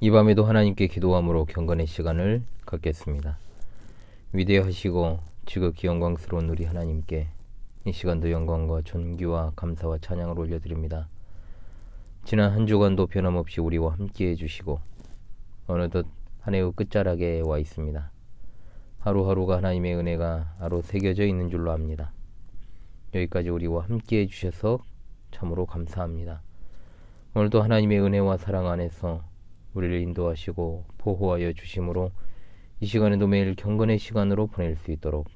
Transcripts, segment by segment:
이 밤에도 하나님께 기도함으로 경건의 시간을 갖겠습니다. 위대하시고 지극히 영광스러운 우리 하나님께 이 시간도 영광과 존귀와 감사와 찬양을 올려드립니다. 지난 한 주간도 변함없이 우리와 함께해 주시고 어느덧 한 해의 끝자락에 와 있습니다. 하루하루가 하나님의 은혜가 아로 새겨져 있는 줄로 압니다. 여기까지 우리와 함께해 주셔서 참으로 감사합니다. 오늘도 하나님의 은혜와 사랑 안에서 우리를 인도하시고 보호하여 주심으로 이 시간에도 매일 경건의 시간으로 보낼 수 있도록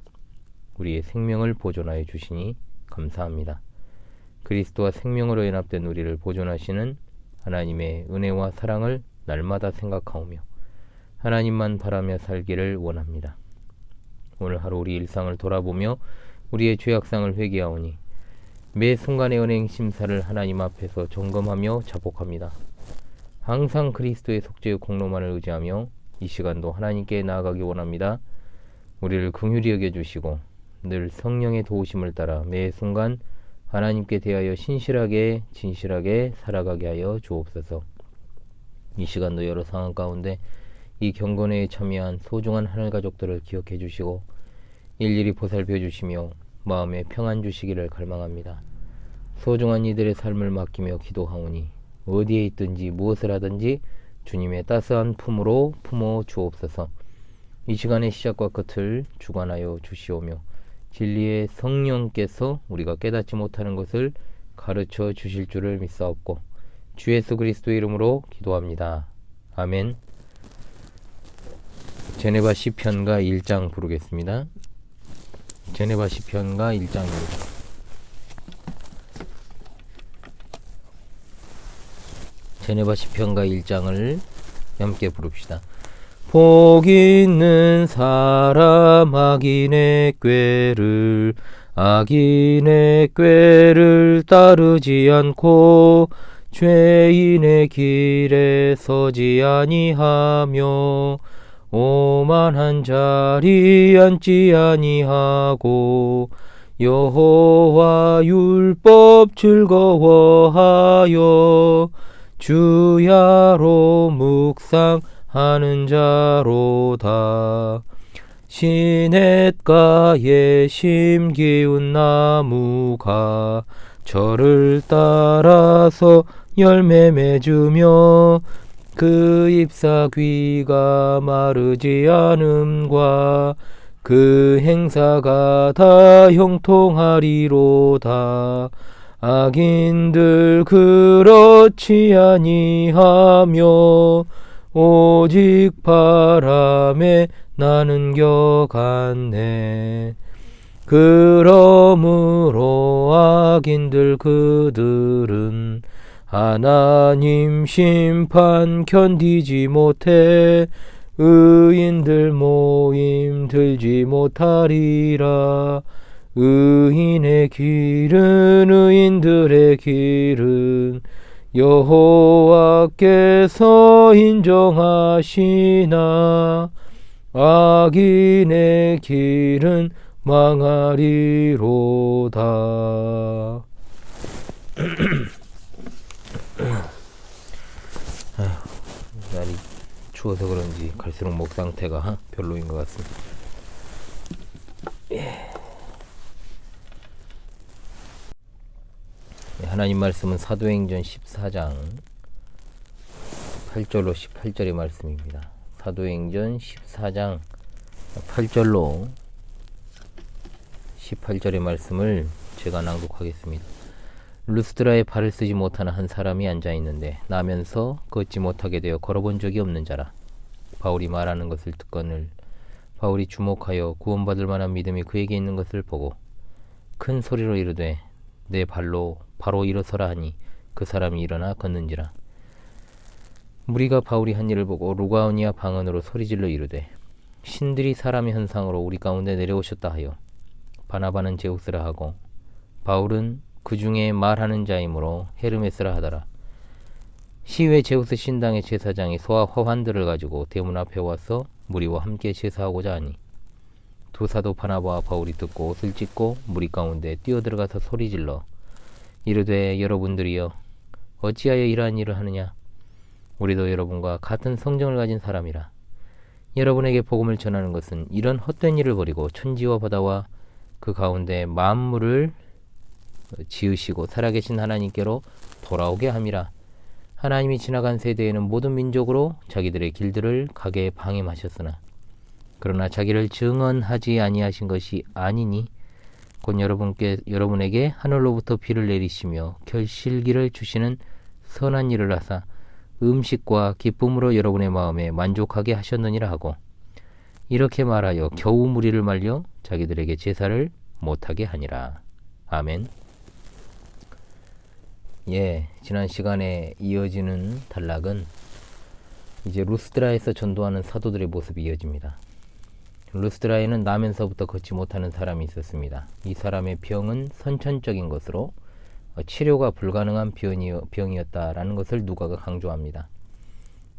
우리의 생명을 보존하여 주시니 감사합니다. 그리스도와 생명으로 연합된 우리를 보존하시는 하나님의 은혜와 사랑을 날마다 생각하오며 하나님만 바라며 살기를 원합니다. 오늘 하루 우리 일상을 돌아보며 우리의 죄악상을 회개하오니 매 순간의 은행 심사를 하나님 앞에서 점검하며 자복합니다. 항상 그리스도의 속죄의 공로만을 의지하며 이 시간도 하나님께 나아가기 원합니다. 우리를 긍휼히 여겨주시고 늘 성령의 도우심을 따라 매 순간 하나님께 대하여 신실하게 진실하게 살아가게 하여 주옵소서. 이 시간도 여러 상황 가운데 이 경건회에 참여한 소중한 하늘 가족들을 기억해 주시고 일일이 보살펴 주시며 마음에 평안 주시기를 갈망합니다. 소중한 이들의 삶을 맡기며 기도하오니 어디에 있든지 무엇을 하든지 주님의 따스한 품으로 품어 주옵소서. 이 시간의 시작과 끝을 주관하여 주시오며 진리의 성령께서 우리가 깨닫지 못하는 것을 가르쳐 주실 줄을 믿사옵고 주 예수 그리스도의 이름으로 기도합니다. 아멘. 제네바 시편가 1장 부르겠습니다. 제네바 시편가 1장입니다. 제네바 시편가 1장을 함께 부릅시다. 복 있는 사람 악인의 꾀를 따르지 않고 죄인의 길에 서지 아니하며 오만한 자리 앉지 아니하고 여호와 율법 즐거워하여 주야로 묵상하는 자로다. 시냇가에 심기운 나무가 저를 따라서 열매 맺으며 그 잎사귀가 마르지 않음과 그 행사가 다 형통하리로다. 악인들 그렇지 아니하며 오직 바람에 나는 겨갔네. 그러므로 악인들 그들은 하나님 심판 견디지 못해 의인들 모임 들지 못하리라. 의인의 의인들의 길은 여호와께서 인정하시나 악인의 길은 망하리로다. 날이 추워서 그런지 갈수록 목 상태가 별로인 것 같습니다. 하나님 말씀은 사도행전 14장 8절로 18절의 말씀입니다. 사도행전 14장 8절로 18절의 말씀을 제가 낭독하겠습니다. 루스드라에 발을 쓰지 못하는 한 사람이 앉아있는데 나면서 걷지 못하게 되어 걸어본 적이 없는 자라. 바울이 말하는 것을 듣거늘 바울이 주목하여 구원받을 만한 믿음이 그에게 있는 것을 보고 큰 소리로 이르되 내 발로 바로 일어서라 하니 그 사람이 일어나 걷는지라. 무리가 바울이 한 일을 보고 루가오니아 방언으로 소리질러 이르되 신들이 사람의 현상으로 우리 가운데 내려오셨다 하여 바나바는 제우스라 하고 바울은 그 중에 말하는 자이므로 헤르메스라 하더라. 시외 제우스 신당의 제사장이 소와 화환들을 가지고 대문 앞에 와서 무리와 함께 제사하고자 하니 두 사도 바나바와 바울이 듣고 옷을 찢고 무리 가운데 뛰어들어가서 소리질러 이르되 여러분들이여 어찌하여 이러한 일을 하느냐. 우리도 여러분과 같은 성정을 가진 사람이라 여러분에게 복음을 전하는 것은 이런 헛된 일을 버리고 천지와 바다와 그 가운데 만물을 지으시고 살아계신 하나님께로 돌아오게 함이라. 하나님이 지나간 세대에는 모든 민족으로 자기들의 길들을 가게 방임하셨으나 그러나 자기를 증언하지 아니하신 것이 아니니 곧 여러분에게 하늘로부터 비를 내리시며 결실기를 주시는 선한 일을 하사 음식과 기쁨으로 여러분의 마음에 만족하게 하셨느니라 하고 이렇게 말하여 겨우 무리를 말려 자기들에게 제사를 못하게 하니라. 아멘. 지난 시간에 이어지는 단락은 이제 루스드라에서 전도하는 사도들의 모습이 이어집니다. 루스드라에는 나면서부터 걷지 못하는 사람이 있었습니다. 이 사람의 병은 선천적인 것으로 치료가 불가능한 병이었다라는 것을 누가가 강조합니다.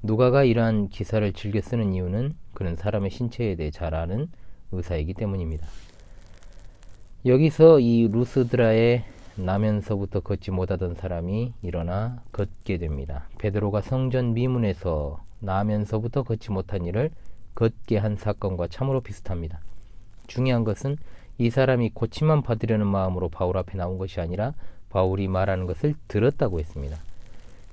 누가가 이러한 기사를 즐겨 쓰는 이유는 그는 사람의 신체에 대해 잘 아는 의사이기 때문입니다. 여기서 이 루스드라에 나면서부터 걷지 못하던 사람이 일어나 걷게 됩니다. 베드로가 성전 미문에서 나면서부터 걷지 못한 일을 걷게 한 사건과 참으로 비슷합니다. 중요한 것은 이 사람이 고침만 받으려는 마음으로 바울 앞에 나온 것이 아니라 바울이 말하는 것을 들었다고 했습니다.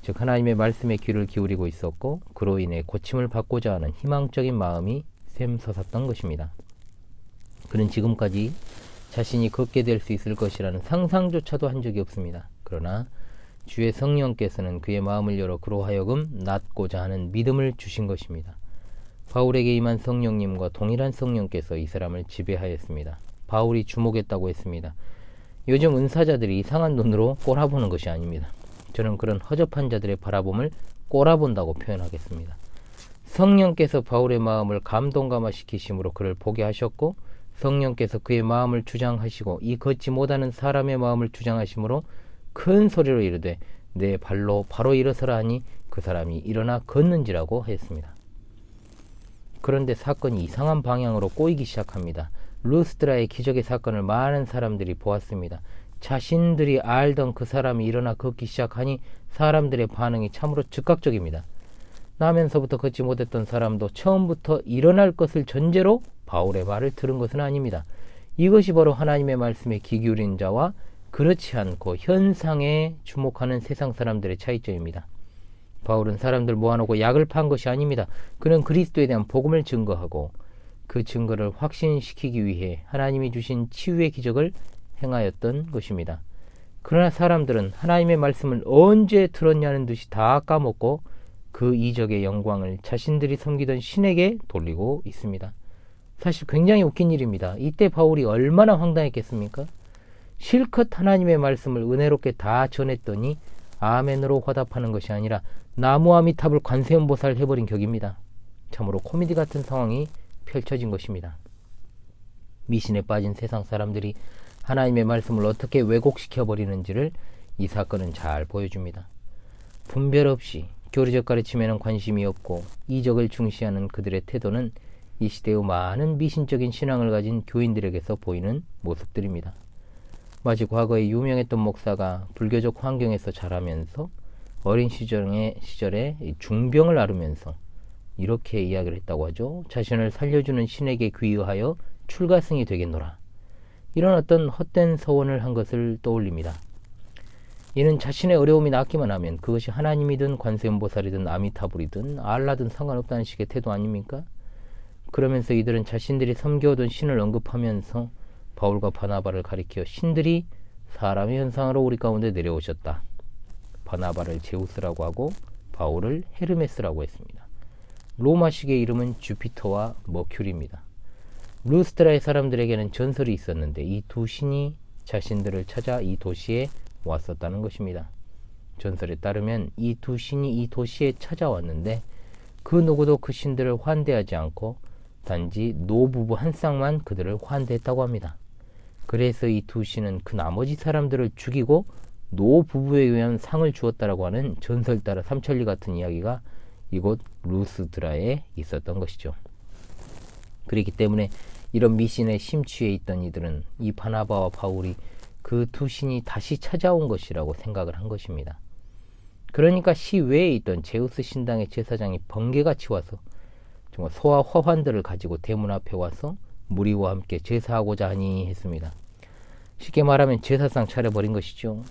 즉 하나님의 말씀에 귀를 기울이고 있었고 그로 인해 고침을 받고자 하는 희망적인 마음이 샘솟았던 것입니다. 그는 지금까지 자신이 걷게 될 수 있을 것이라는 상상조차도 한 적이 없습니다. 그러나 주의 성령께서는 그의 마음을 열어 그로 하여금 낫고자 하는 믿음을 주신 것입니다. 바울에게 임한 성령님과 동일한 성령께서 이 사람을 지배하였습니다. 바울이 주목했다고 했습니다. 요즘 은사자들이 이상한 눈으로 꼬라보는 것이 아닙니다. 저는 그런 허접한 자들의 바라봄을 꼬라본다고 표현하겠습니다. 성령께서 바울의 마음을 감동감화시키심으로 그를 보게 하셨고 성령께서 그의 마음을 주장하시고 이 걷지 못하는 사람의 마음을 주장하심으로 큰 소리로 이르되 내 발로 바로 일어서라 하니 그 사람이 일어나 걷는지라고 했습니다. 그런데 사건이 이상한 방향으로 꼬이기 시작합니다. 루스드라의 기적의 사건을 많은 사람들이 보았습니다. 자신들이 알던 그 사람이 일어나 걷기 시작하니 사람들의 반응이 참으로 즉각적입니다. 나면서부터 걷지 못했던 사람도 처음부터 일어날 것을 전제로 바울의 말을 들은 것은 아닙니다. 이것이 바로 하나님의 말씀에 귀 기울인 자와 그렇지 않고 현상에 주목하는 세상 사람들의 차이점입니다. 바울은 사람들 모아놓고 약을 판 것이 아닙니다. 그는 그리스도에 대한 복음을 증거하고 그 증거를 확신시키기 위해 하나님이 주신 치유의 기적을 행하였던 것입니다. 그러나 사람들은 하나님의 말씀을 언제 들었냐는 듯이 다 까먹고 그 이적의 영광을 자신들이 섬기던 신에게 돌리고 있습니다. 사실 굉장히 웃긴 일입니다. 이때 바울이 얼마나 황당했겠습니까? 실컷 하나님의 말씀을 은혜롭게 다 전했더니 아멘으로 화답하는 것이 아니라 나무아미탑을 관세음보살 해버린 격입니다. 참으로 코미디 같은 상황이 펼쳐진 것입니다. 미신에 빠진 세상 사람들이 하나님의 말씀을 어떻게 왜곡시켜버리는지를 이 사건은 잘 보여줍니다. 분별 없이 교리적 가르침에는 관심이 없고 이적을 중시하는 그들의 태도는 이 시대의 많은 미신적인 신앙을 가진 교인들에게서 보이는 모습들입니다. 마치 과거에 유명했던 목사가 불교적 환경에서 자라면서 어린 시절에 중병을 앓으면서 이렇게 이야기를 했다고 하죠. 자신을 살려주는 신에게 귀의하여 출가승이 되겠노라. 이런 어떤 헛된 서원을 한 것을 떠올립니다. 이는 자신의 어려움이 낫기만 하면 그것이 하나님이든 관세음보살이든 아미타불이든 알라든 상관없다는 식의 태도 아닙니까? 그러면서 이들은 자신들이 섬겨오던 신을 언급하면서 바울과 바나바를 가리켜 신들이 사람의 현상으로 우리 가운데 내려오셨다. 바나바를 제우스라고 하고 바울을 헤르메스라고 했습니다. 로마식의 이름은 주피터와 머큐리입니다. 루스드라의 사람들에게는 전설이 있었는데 이 두 신이 자신들을 찾아 이 도시에 왔었다는 것입니다. 전설에 따르면 이 두 신이 이 도시에 찾아왔는데 그 누구도 그 신들을 환대하지 않고 단지 노부부 한 쌍만 그들을 환대했다고 합니다. 그래서 이 두 신은 그 나머지 사람들을 죽이고 노부부에 의한 상을 주었다라고 하는 전설 따라 삼천리 같은 이야기가 이곳 루스드라에 있었던 것이죠. 그렇기 때문에 이런 미신에 심취해 있던 이들은 이 바나바와 바울이 그 두 신이 다시 찾아온 것이라고 생각을 한 것입니다. 그러니까 시외에 있던 제우스 신당의 제사장이 번개같이 와서 정말 소와 화환들을 가지고 대문 앞에 와서 무리와 함께 제사하고자 하니 했습니다. 쉽게 말하면 제사상 차려버린 것이죠.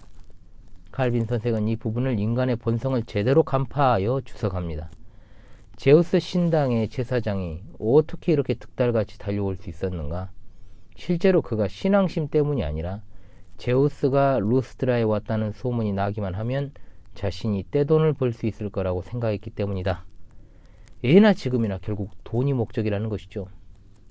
칼빈 선생은 이 부분을 인간의 본성을 제대로 간파하여 주석합니다. 제우스 신당의 제사장이 어떻게 이렇게 득달같이 달려올 수 있었는가? 실제로 그가 신앙심 때문이 아니라 제우스가 루스트라에 왔다는 소문이 나기만 하면 자신이 떼돈을 벌 수 있을 거라고 생각했기 때문이다. 예나 지금이나 결국 돈이 목적이라는 것이죠.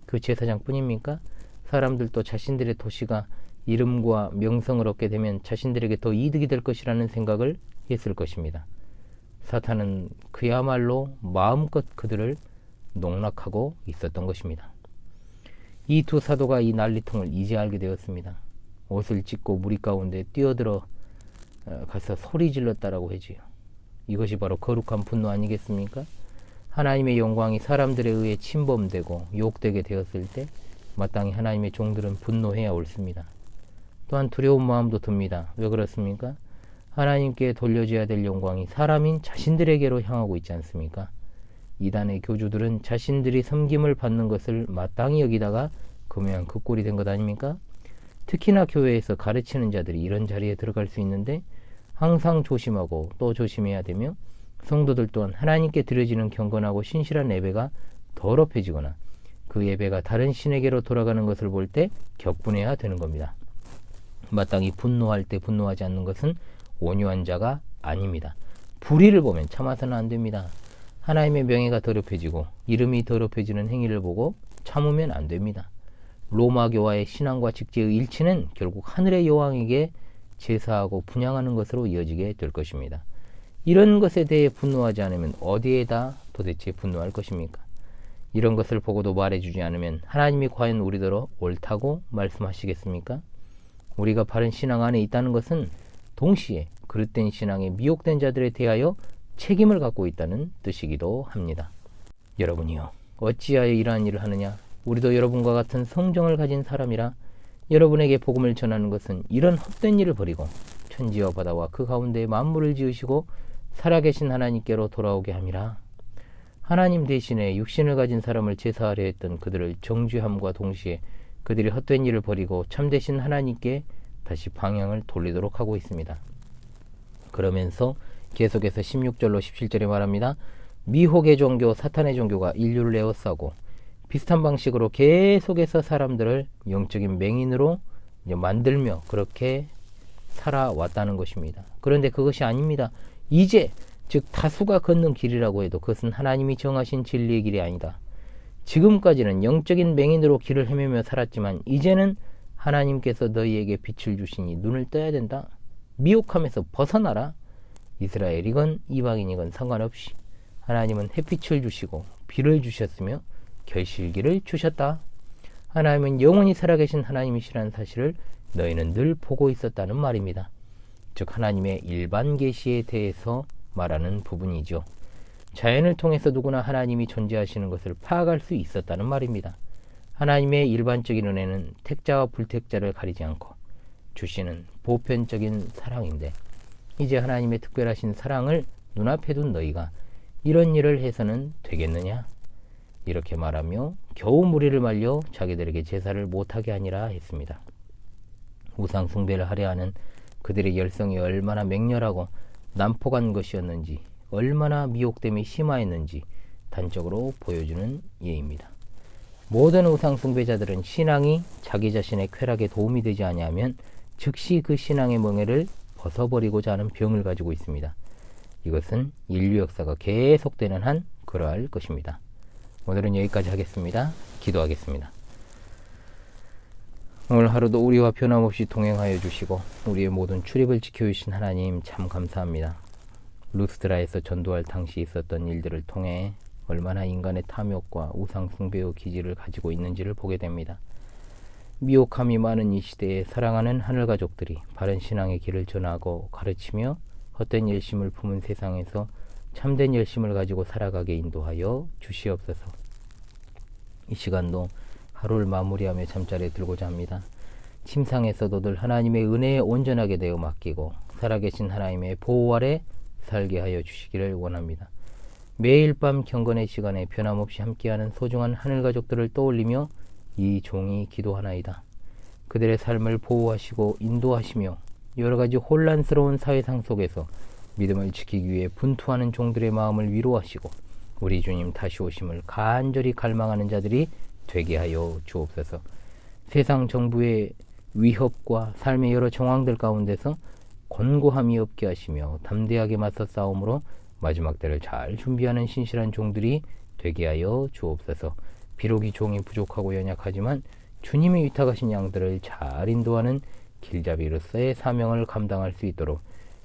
그 제사장 뿐입니까? 사람들도 자신들의 도시가 이름과 명성을 얻게 되면 자신들에게 더 이득이 될 것이라는 생각을 했을 것입니다. 사탄은 그야말로 마음껏 그들을 농락하고 있었던 것입니다. 이 두 사도가 이 난리통을 이제 알게 되었습니다. 옷을 찢고 무리 가운데 뛰어들어 가서 소리 질렀다라고 하지요. 이것이 바로 거룩한 분노 아니겠습니까? 하나님의 영광이 사람들에 의해 침범되고 욕되게 되었을 때 마땅히 하나님의 종들은 분노해야 옳습니다. 또한 두려운 마음도 듭니다. 왜 그렇습니까? 하나님께 돌려줘야 될 영광이 사람인 자신들에게로 향하고 있지 않습니까? 이단의 교주들은 자신들이 섬김을 받는 것을 마땅히 여기다가 그 모양 그 꼴이 된 것 아닙니까? 특히나 교회에서 가르치는 자들이 이런 자리에 들어갈 수 있는데 항상 조심하고 또 조심해야 되며 성도들 또한 하나님께 드려지는 경건하고 신실한 예배가 더럽혀지거나 그 예배가 다른 신에게로 돌아가는 것을 볼 때 격분해야 되는 겁니다. 마땅히 분노할 때 분노하지 않는 것은 온유한 자가 아닙니다. 불의를 보면 참아서는 안 됩니다. 하나님의 명예가 더럽혀지고 이름이 더럽혀지는 행위를 보고 참으면 안 됩니다. 로마교와의 신앙과 직제의 일치는 결국 하늘의 여왕에게 제사하고 분향하는 것으로 이어지게 될 것입니다. 이런 것에 대해 분노하지 않으면 어디에다 도대체 분노할 것입니까? 이런 것을 보고도 말해주지 않으면 하나님이 과연 우리더러 옳다고 말씀하시겠습니까? 우리가 바른 신앙 안에 있다는 것은 동시에 그릇된 신앙에 미혹된 자들에 대하여 책임을 갖고 있다는 뜻이기도 합니다. 여러분이요, 어찌하여 이러한 일을 하느냐? 우리도 여러분과 같은 성정을 가진 사람이라 여러분에게 복음을 전하는 것은 이런 헛된 일을 버리고 천지와 바다와 그 가운데 만물을 지으시고 살아계신 하나님께로 돌아오게 함이라. 하나님 대신에 육신을 가진 사람을 제사하려 했던 그들을 정죄함과 동시에 그들이 헛된 일을 버리고 참되신 하나님께 다시 방향을 돌리도록 하고 있습니다. 그러면서 계속해서 16절로 17절에 말합니다. 미혹의 종교, 사탄의 종교가 인류를 에워싸고 비슷한 방식으로 계속해서 사람들을 영적인 맹인으로 만들며 그렇게 살아왔다는 것입니다. 그런데 그것이 아닙니다. 이제 즉 다수가 걷는 길이라고 해도 그것은 하나님이 정하신 진리의 길이 아니다. 지금까지는 영적인 맹인으로 길을 헤매며 살았지만 이제는 하나님께서 너희에게 빛을 주시니 눈을 떠야 된다. 미혹함에서 벗어나라. 이스라엘이건 이방인이건 상관없이 하나님은 햇빛을 주시고 비를 주셨으며 결실기를 주셨다. 하나님은 영원히 살아계신 하나님이시라는 사실을 너희는 늘 보고 있었다는 말입니다. 즉 하나님의 일반 계시에 대해서 말하는 부분이죠. 자연을 통해서 누구나 하나님이 존재하시는 것을 파악할 수 있었다는 말입니다. 하나님의 일반적인 은혜는 택자와 불택자를 가리지 않고 주시는 보편적인 사랑인데 이제 하나님의 특별하신 사랑을 눈앞에 둔 너희가 이런 일을 해서는 되겠느냐? 이렇게 말하며 겨우 무리를 말려 자기들에게 제사를 못하게 하니라 했습니다. 우상 숭배를 하려 하는 그들의 열성이 얼마나 맹렬하고 난폭한 것이었는지 얼마나 미혹됨이 심화했는지 단적으로 보여주는 예입니다. 모든 우상 숭배자들은 신앙이 자기 자신의 쾌락에 도움이 되지 아니하면 즉시 그 신앙의 멍에를 벗어버리고자 하는 병을 가지고 있습니다. 이것은 인류 역사가 계속되는 한 그러할 것입니다. 오늘은 여기까지 하겠습니다. 기도하겠습니다. 오늘 하루도 우리와 변함없이 동행하여 주시고 우리의 모든 출입을 지켜주신 하나님 참 감사합니다. 루스트라에서 전도할 당시 있었던 일들을 통해 얼마나 인간의 탐욕과 우상 숭배의 기질을 가지고 있는지를 보게 됩니다. 미혹함이 많은 이 시대에 사랑하는 하늘 가족들이 바른 신앙의 길을 전하고 가르치며 헛된 열심을 품은 세상에서 참된 열심을 가지고 살아가게 인도하여 주시옵소서. 이 시간도 하루를 마무리하며 잠자리에 들고자 합니다. 침상에서도 늘 하나님의 은혜에 온전하게 되어 맡기고 살아계신 하나님의 보호 아래 살게 하여 주시기를 원합니다. 매일 밤 경건의 시간에 변함없이 함께하는 소중한 하늘가족들을 떠올리며 이 종이 기도하나이다. 그들의 삶을 보호하시고 인도하시며 여러가지 혼란스러운 사회상 속에서 믿음을 지키기 위해 분투하는 종들의 마음을 위로하시고 우리 주님 다시 오심을 간절히 갈망하는 자들이 되게 하여 주옵소서. 세상 정부의 위협과 삶의 여러 정황들 가운데서 권고함이 없게 하시며 담대하게 맞서 싸움으로 마지막 때를 잘 준비하는 신실한 종들이 되게 하여 주옵소서. 비록 이 종이 부족하고 연약하지만 주님이 위탁하신 양들을 잘 인도하는 길잡이로서의 사명을 감당할 수 있도록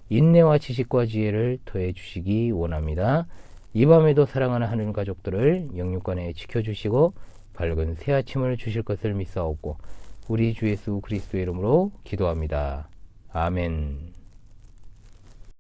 인내와 지식과 지혜를 더해 주시기 원합니다. 이 밤에도 사랑하는 하늘 가족들을 영육간에 지켜주시고 밝은 새 아침을 주실 것을 믿사옵고 우리 주 예수 그리스도의 이름으로 기도합니다. 아멘.